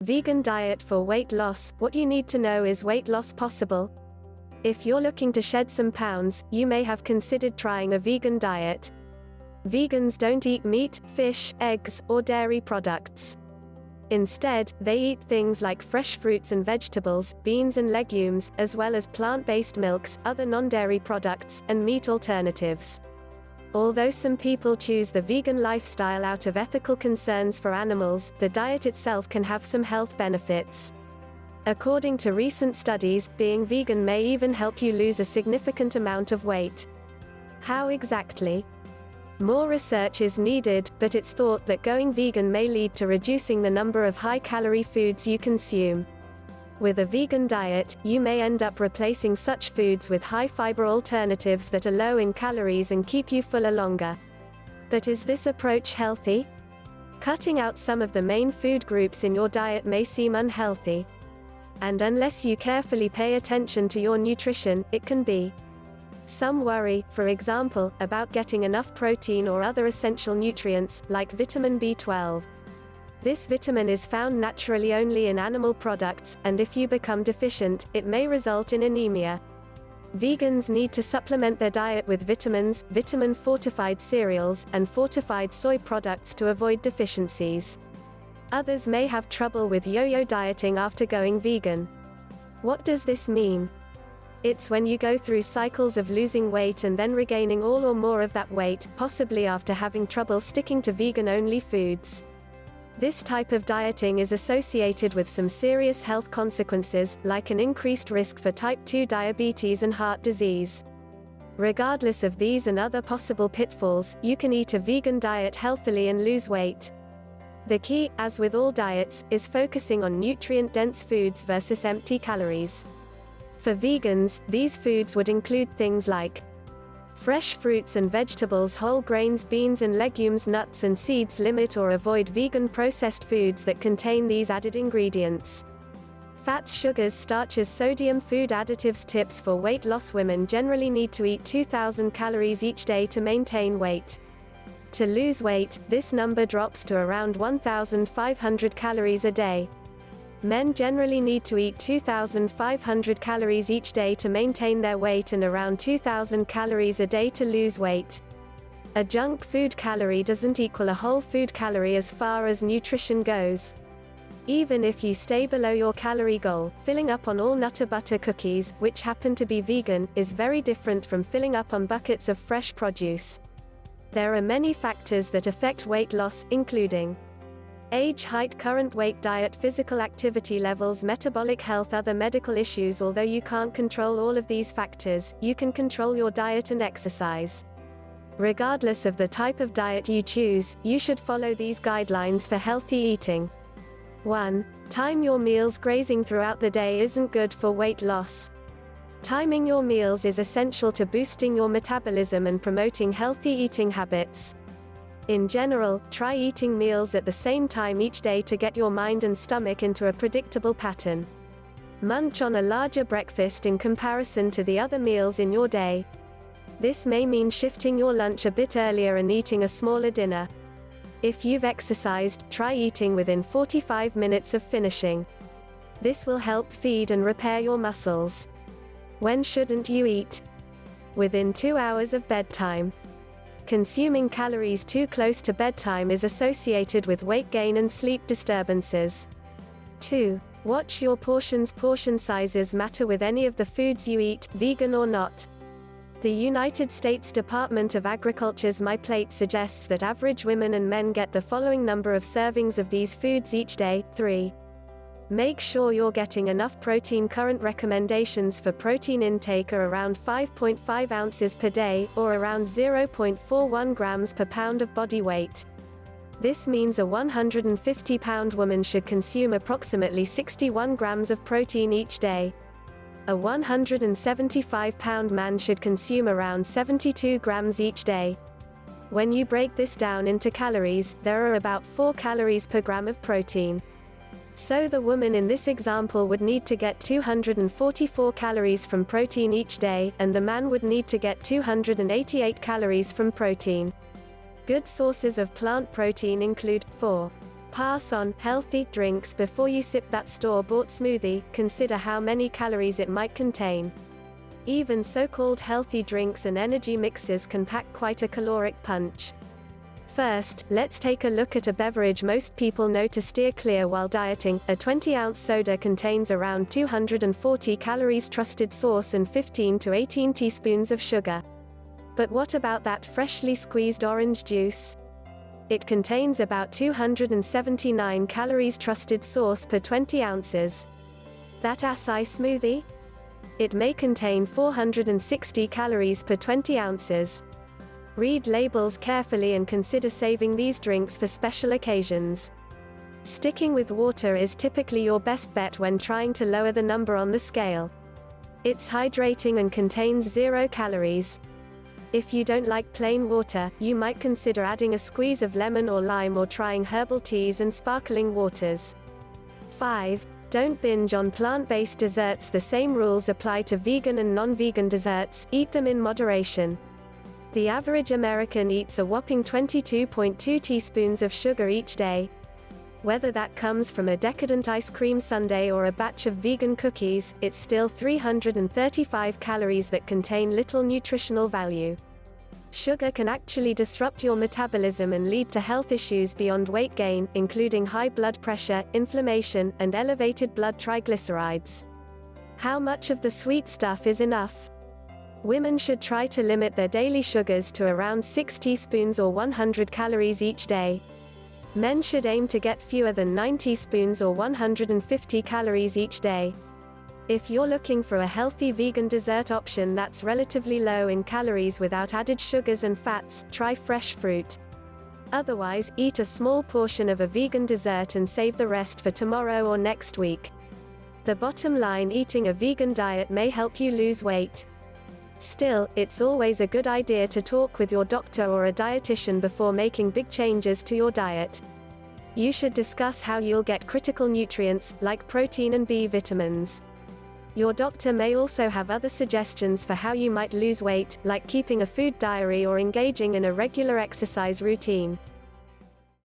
Vegan diet for weight loss. What you need to know: is weight loss possible? If you're looking to shed some pounds, you may have considered trying a vegan diet. Vegans don't eat meat, fish, eggs, or dairy products. Instead, they eat things like fresh fruits and vegetables, beans and legumes, as well as plant-based milks, other non-dairy products, and meat alternatives. Although some people choose the vegan lifestyle out of ethical concerns for animals, the diet itself can have some health benefits. According to recent studies, being vegan may even help you lose a significant amount of weight. How exactly? More research is needed, but it's thought that going vegan may lead to reducing the number of high-calorie foods you consume. With a vegan diet, you may end up replacing such foods with high-fiber alternatives that are low in calories and keep you fuller longer. But is this approach healthy? Cutting out some of the main food groups in your diet may seem unhealthy. And unless you carefully pay attention to your nutrition, it can be. Some worry, for example, about getting enough protein or other essential nutrients, like vitamin B12. This vitamin is found naturally only in animal products, and if you become deficient, it may result in anemia. Vegans need to supplement their diet with vitamins, vitamin-fortified cereals, and fortified soy products to avoid deficiencies. Others may have trouble with yo-yo dieting after going vegan. What does this mean? It's when you go through cycles of losing weight and then regaining all or more of that weight, possibly after having trouble sticking to vegan-only foods. This type of dieting is associated with some serious health consequences, like an increased risk for type 2 diabetes and heart disease. Regardless of these and other possible pitfalls, you can eat a vegan diet healthily and lose weight. The key, as with all diets, is focusing on nutrient-dense foods versus empty calories. For vegans, these foods would include things like fresh fruits and vegetables, whole grains, beans and legumes, nuts and seeds. Limit or avoid vegan processed foods that contain these added ingredients. Fats, sugars, starches, sodium, food additives. Tips for weight loss: women generally need to eat 2,000 calories each day to maintain weight. To lose weight, this number drops to around 1,500 calories a day. Men generally need to eat 2,500 calories each day to maintain their weight and around 2,000 calories a day to lose weight. A junk food calorie doesn't equal a whole food calorie as far as nutrition goes. Even if you stay below your calorie goal, filling up on all Nutter Butter cookies, which happen to be vegan, is very different from filling up on buckets of fresh produce. There are many factors that affect weight loss, including age, height, current weight, diet, physical activity levels, metabolic health, other medical issues. Although you can't control all of these factors, you can control your diet and exercise. Regardless of the type of diet you choose, you should follow these guidelines for healthy eating. 1. Time your meals. Grazing throughout the day isn't good for weight loss. Timing your meals is essential to boosting your metabolism and promoting healthy eating habits. In general, try eating meals at the same time each day to get your mind and stomach into a predictable pattern. Munch on a larger breakfast in comparison to the other meals in your day. This may mean shifting your lunch a bit earlier and eating a smaller dinner. If you've exercised, try eating within 45 minutes of finishing. This will help feed and repair your muscles. When shouldn't you eat? Within 2 hours of bedtime. Consuming calories too close to bedtime is associated with weight gain and sleep disturbances. 2. Watch your portions. Portion sizes matter with any of the foods you eat, vegan or not. The United States Department of Agriculture's My Plate suggests that average women and men get the following number of servings of these foods each day: 3. Make sure you're getting enough protein. Current recommendations for protein intake are around 5.5 ounces per day, or around 0.41 grams per pound of body weight. This means a 150-pound woman should consume approximately 61 grams of protein each day. A 175-pound man should consume around 72 grams each day. When you break this down into calories, there are about 4 calories per gram of protein. So the woman in this example would need to get 244 calories from protein each day, and the man would need to get 288 calories from protein. Good sources of plant protein include 4. Pass on healthy drinks before you sip that store-bought smoothie. Consider how many calories it might contain. Even so-called healthy drinks and energy mixes can pack quite a caloric punch. First, let's take a look at a beverage most people know to steer clear while dieting. A 20-ounce soda contains around 240 calories, trusted source, and 15 to 18 teaspoons of sugar. But what about that freshly squeezed orange juice? It contains about 279 calories, trusted source, per 20 ounces. That acai smoothie? It may contain 460 calories per 20 ounces. Read labels carefully and consider saving these drinks for special occasions. Sticking with water is typically your best bet when trying to lower the number on the scale. It's hydrating and contains 0 calories. If you don't like plain water, you might consider adding a squeeze of lemon or lime, or trying herbal teas and sparkling waters. 5. Don't binge on plant-based desserts. The same rules apply to vegan and non-vegan desserts. Eat them in moderation. The average American eats a whopping 22.2 teaspoons of sugar each day. Whether that comes from a decadent ice cream sundae or a batch of vegan cookies, it's still 335 calories that contain little nutritional value. Sugar can actually disrupt your metabolism and lead to health issues beyond weight gain, including high blood pressure, inflammation, and elevated blood triglycerides. How much of the sweet stuff is enough? Women should try to limit their daily sugars to around 6 teaspoons or 100 calories each day. Men should aim to get fewer than 9 teaspoons or 150 calories each day. If you're looking for a healthy vegan dessert option that's relatively low in calories without added sugars and fats, try fresh fruit. Otherwise, eat a small portion of a vegan dessert and save the rest for tomorrow or next week. The bottom line: eating a vegan diet may help you lose weight. Still, it's always a good idea to talk with your doctor or a dietitian before making big changes to your diet. You should discuss how you'll get critical nutrients, like protein and B vitamins. Your doctor may also have other suggestions for how you might lose weight, like keeping a food diary or engaging in a regular exercise routine.